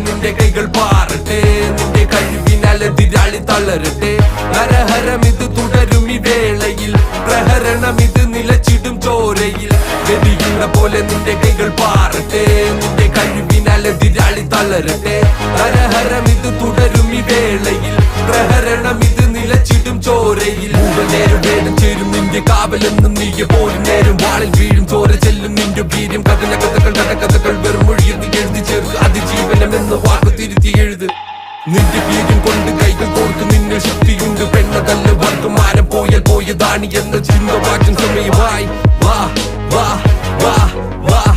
നിന്റെ കൈകൾ പാറട്ടെ, നിന്റെ കഴിവിനാൽ എതിരാളി തളരട്ടെ. ഹരഹരം ഇത് തുടരും ഈ വേളയിൽ, പ്രഹരണം ഇത് നിലച്ചിടും ചോരയിൽ. വെടിയുന്ന പോലെ നിന്റെ കൈകൾ പാറട്ടെ, നിന്റെ കഴിവിനാൽ എതിരാളി തളരട്ടെ. ഹരഹരം ഇത് തുടരും ഈ വേളയിൽ, പ്രഹരണം ഇത് നിലച്ചിടും ചോരയിൽ. നേരം വേണം ചേരും നിന്റെ കാവലെന്നും നീയെ പോലും നേരം വാളിൽ വീഴും ചോര ചെല്ലും നിന്റെ വീര്യം. കഥന കഥകൾ കഥകൾ വെറും മൊഴിയിൽ നീ എഴുതി ചേർക്ക് അതിജീവനം എന്ന വാക്ക് തിരുത്തി എഴുത്. നിന്റെ വീര്യം കൊണ്ട് കൈകൾ കോർത്തു നിന്നെ ശക്തിയുണ്ട്. പെണ്ണതല്ല വർഗമാനം പോയാൽ പോയതാണ് എന്ന ചിന്ത മാറ്റും സമയമായി. വാ വാ വാ